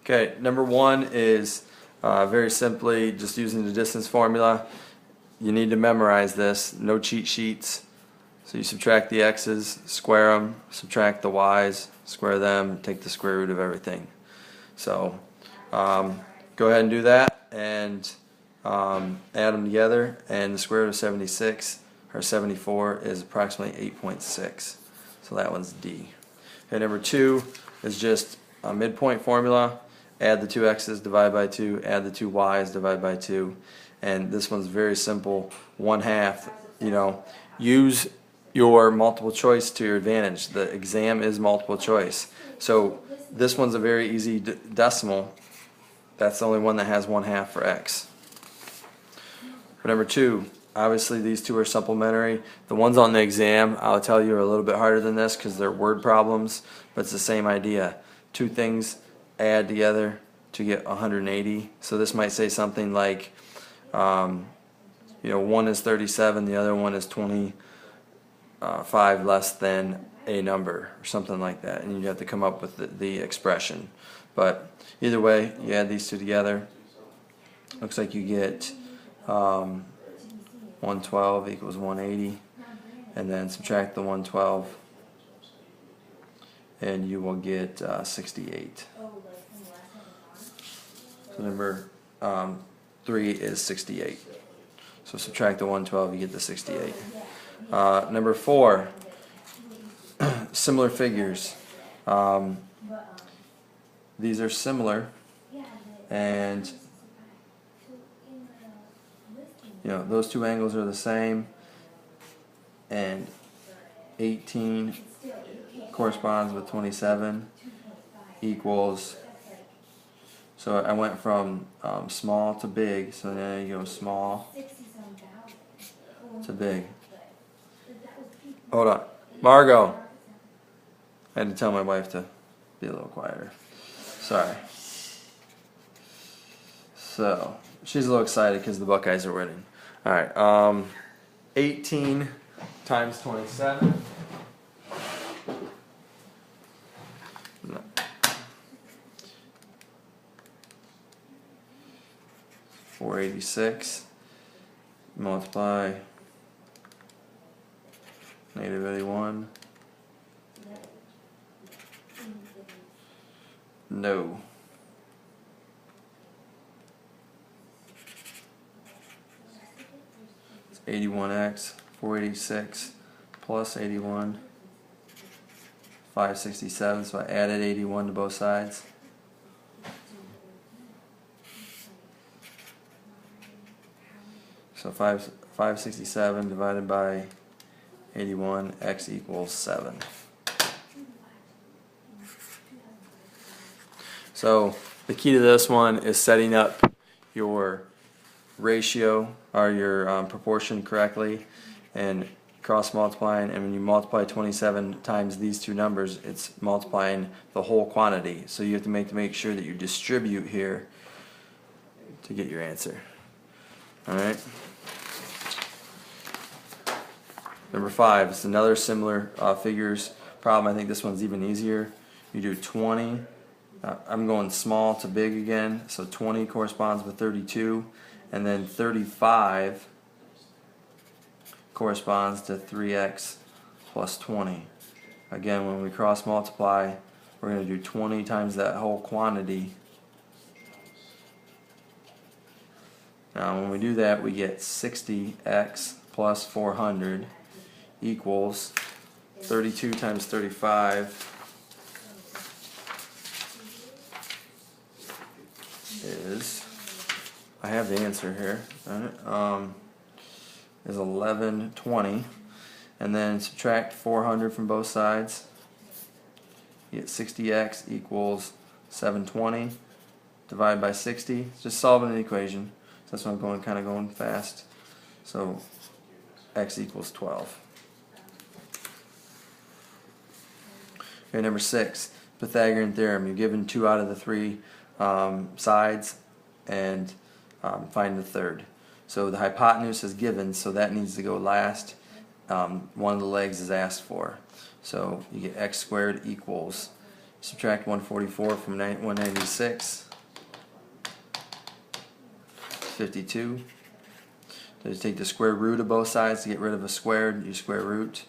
Okay, number one is very simply just using the distance formula. You need to memorize this, no cheat sheets. So you subtract the x's, square them, subtract the y's, square them, take the square root of everything. So go ahead and do that and add them together, and the square root of 76 or 74 is approximately 8.6. So that one's D. Okay, number two is just a midpoint formula. Add the two x's, divide by 2, add the two y's, divide by 2. And this one's very simple, 1/2. Use your multiple choice to your advantage. The exam is multiple choice. So this one's a very easy decimal. That's the only one that has 1/2 for x. For number two, obviously these two are supplementary. The ones on the exam, I'll tell you, are a little bit harder than this because they're word problems, but it's the same idea. Two things add together to get 180. So this might say something like, one is 37, the other one is 25 less than a number, or something like that, and you have to come up with the expression. But either way, you add these two together. Looks like you get 112 equals 180, and then subtract the 112 and you will get 68. So number 3 is 68. So subtract the 112, you get the 68. Number 4, similar figures. These are similar, and those two angles are the same, and 18 corresponds with 27 equals, so I went from small to big, so now you go small to big. Hold on, Margot. I had to tell my wife to be a little quieter. Sorry. So she's a little excited because the Buckeyes are winning. All right, 18 times 27. No. 486. Multiply -81. No. It's 81x, 486 plus 81, 567. So I added 81 to both sides. So 567 divided by 81, x equals 7. So the key to this one is setting up your ratio or your proportion correctly and cross multiplying, and when you multiply 27 times these two numbers, it's multiplying the whole quantity. So you have to make sure that you distribute here to get your answer. Alright. Number 5, it's another similar figures problem. I think this one's even easier. You do 20. I'm going small to big again, so 20 corresponds with 32, and then 35 corresponds to 3x plus 20. Again, when we cross multiply, we're going to do 20 times that whole quantity. Now when we do that, we get 60x plus 400 equals 32 times 35 is, I have the answer here, is 1120, and then subtract 400 from both sides. You get 60x equals 720. Divide by 60. Just solving an equation. So that's why I'm going fast. So x equals 12. Okay, number 6, Pythagorean theorem. You're given 2 out of the 3 sides, and find the third. So the hypotenuse is given, so that needs to go last. One of the legs is asked for. So you get x squared equals Subtract 144 from 196. 52. So you take the square root of both sides to get rid of a squared, you square root.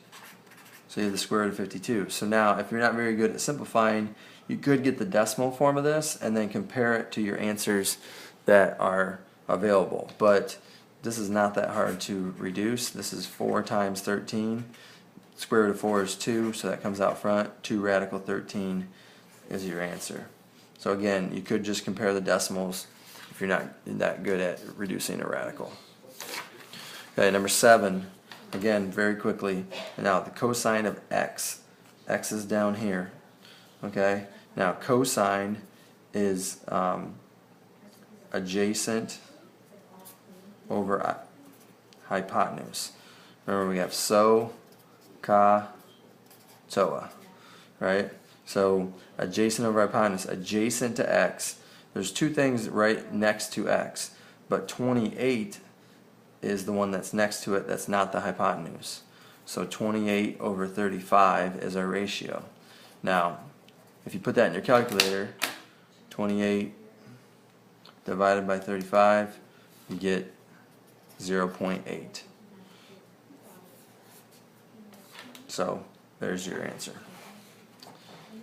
So you have the square root of 52. So now, if you're not very good at simplifying, you could get the decimal form of this and then compare it to your answers that are available. But this is not that hard to reduce. This is 4 times 13. Square root of 4 is 2, so that comes out front. 2 radical 13 is your answer. So again, you could just compare the decimals if you're not that good at reducing a radical. Okay, number 7. Again, very quickly. Now, the cosine of x. X is down here. Okay. Now, cosine is adjacent over hypotenuse. Remember, we have so, ka, toa, right? So adjacent over hypotenuse, adjacent to x. There's two things right next to x, but 28 is the one that's next to it that's not the hypotenuse. So 28 over 35 is our ratio. Now, if you put that in your calculator, 28 divided by 35, you get 0.8. So there's your answer.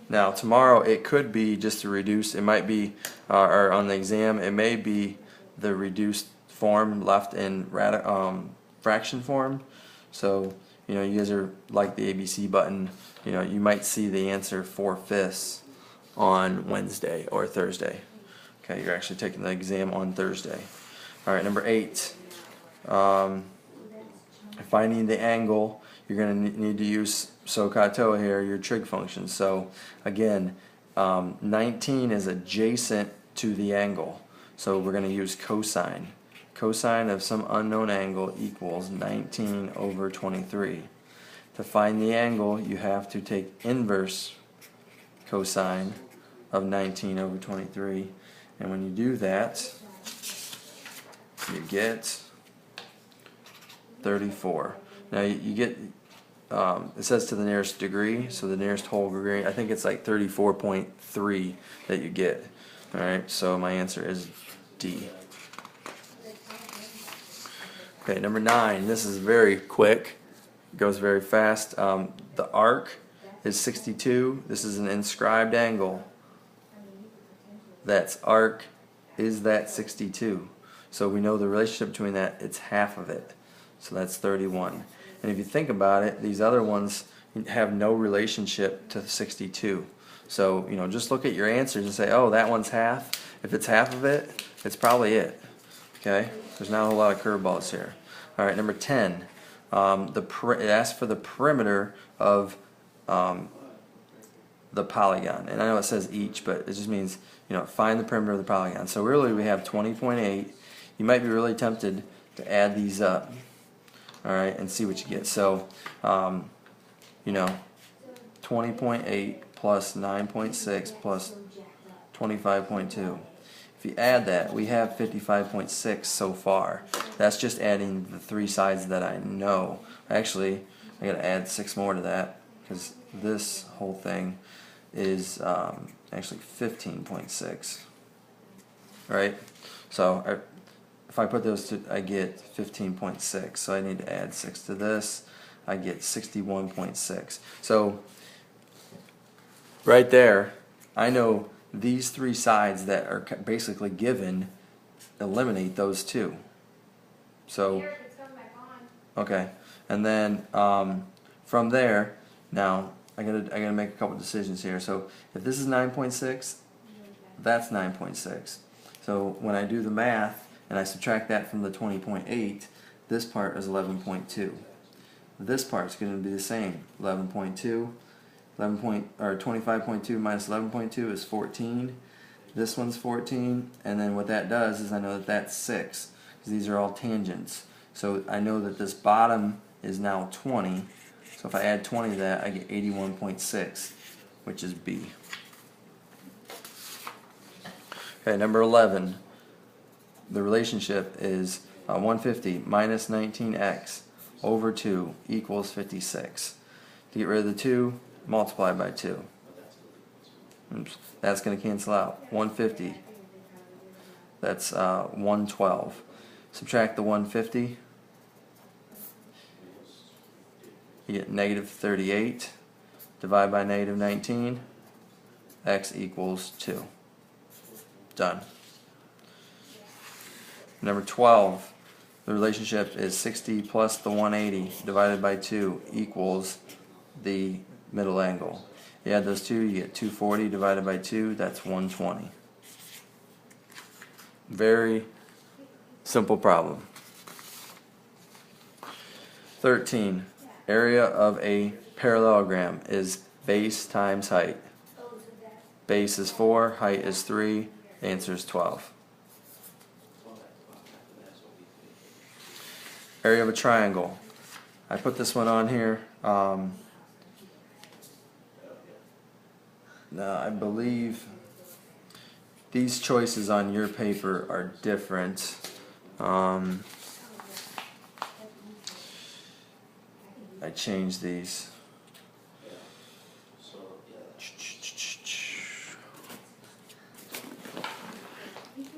Now tomorrow it could be just to reduce, it might be, or on the exam, it may be the reduced form left in fraction form. So, you know, you guys are like the ABC button, you know, you might see the answer 4/5 on Wednesday or Thursday. Okay, you're actually taking the exam on Thursday. Alright, number 8. Finding the angle, you're going to need to use SOHCAHTOA here, your trig function. So again, 19 is adjacent to the angle. So we're going to use cosine. Cosine of some unknown angle equals 19 over 23. To find the angle, you have to take inverse cosine of 19 over 23. And when you do that, you get 34. Now you get, it says to the nearest degree, so the nearest whole degree, I think it's like 34.3 that you get. Alright, so my answer is D. Okay, number 9, this is very quick, it goes very fast. The arc is 62, this is an inscribed angle. That's arc is that 62. So we know the relationship between that, it's half of it. So that's 31. And if you think about it, these other ones have no relationship to 62. So, you know, just look at your answers and say, oh, that one's half. If it's half of it, it's probably it. Okay? There's not a whole lot of curveballs here. All right, number 10. It asks for the perimeter of the polygon. And I know it says each, but it just means, you know, find the perimeter of the polygon. So really we have 20.8. You might be really tempted to add these up. Alright, and see what you get. So, you know, 20.8 plus 9.6 plus 25.2. If you add that, we have 55.6 so far. That's just adding the 3 sides that I know. Actually, I gotta add 6 more to that, because this whole thing is actually 15.6. Right? So, if I put those two, I get 15.6. So I need to add 6 to this. I get 61.6. So right there, I know these 3 sides that are basically given, eliminate those 2. So, okay. And then from there, now I gotta make a couple decisions here. So if this is 9.6, that's 9.6. So when I do the math, and I subtract that from the 20.8, this part is 11.2. This part is going to be the same, 11.2. 25.2 minus 11.2 is 14. This one's 14, and then what that does is I know that that's 6, because these are all tangents. So I know that this bottom is now 20. So if I add 20 to that, I get 81.6, which is B. Okay, number 11. The relationship is 150 minus 19x over 2 equals 56. To get rid of the 2, multiply by 2. Oops, that's going to cancel out. 150. That's 112. Subtract the 150. You get negative 38. Divide by negative 19. X equals 2. Done. Number 12. The relationship is 60 plus the 180 divided by 2 equals the middle angle. You add those two, you get 240 divided by 2, that's 120. Very simple problem. 13. Area of a parallelogram is base times height. Base is 4, height is 3, answer is 12. Area of a triangle. I put this one on here. Now I believe these choices on your paper are different. I changed these.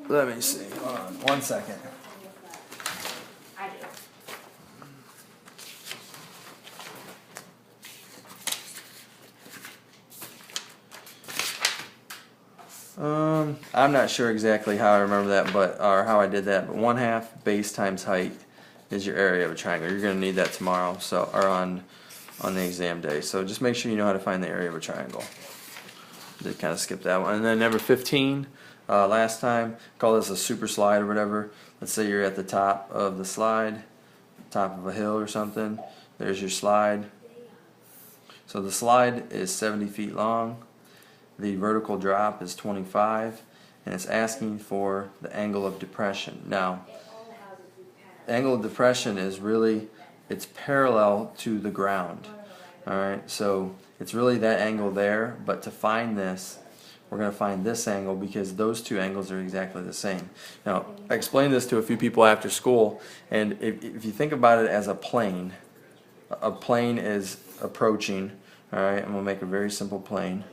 Let me see. Hold on 1 second. I'm not sure exactly how I remember that, or how I did that, but 1/2 base times height is your area of a triangle. You're going to need that tomorrow, or on the exam day. So just make sure you know how to find the area of a triangle. Did kind of skip that one. And then number 15, last time, call this a super slide or whatever. Let's say you're at the top of the slide, top of a hill or something. There's your slide. So the slide is 70 feet long. The vertical drop is 25, and it's asking for the angle of depression. Now, the angle of depression is really, it's parallel to the ground. Alright, so it's really that angle there, but to find this, we're going to find this angle because those two angles are exactly the same. Now, I explained this to a few people after school, and if you think about it as a plane is approaching. Alright, I'm going to make a very simple plane.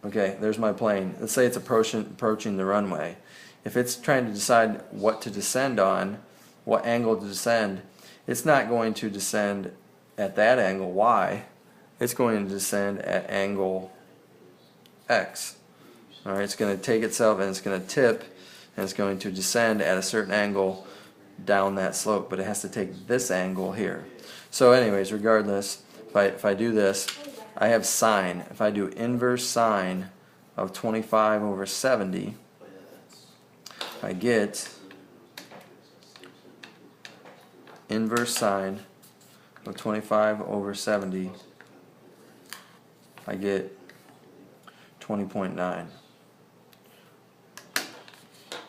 Okay, there's my plane. Let's say it's approaching the runway. If it's trying to decide what to descend on, what angle to descend, it's not going to descend at that angle Y. It's going to descend at angle X. Alright, it's going to take itself and it's going to tip, and it's going to descend at a certain angle down that slope, but it has to take this angle here. So anyways, regardless, if I do this, I have sine. If I do inverse sine of 25 over 70, I get inverse sine of 25 over 70, I get 20.9.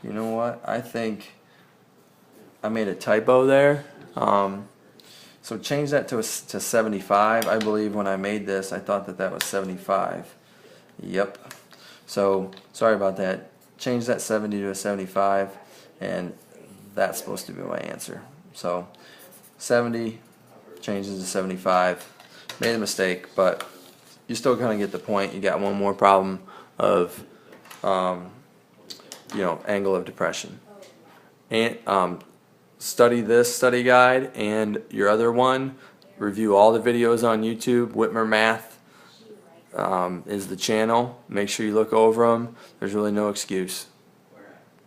You know what? I think I made a typo there. So change that to 75. I believe when I made this, I thought that was 75. Yep. So sorry about that. Change that 70 to a 75, and that's supposed to be my answer. So 70 changes to 75. Made a mistake, but you still kind of get the point. You got one more problem of angle of depression. And study this study guide and your other one. Review all the videos on YouTube. Whitmer Math is the channel. Make sure you look over them. There's really no excuse.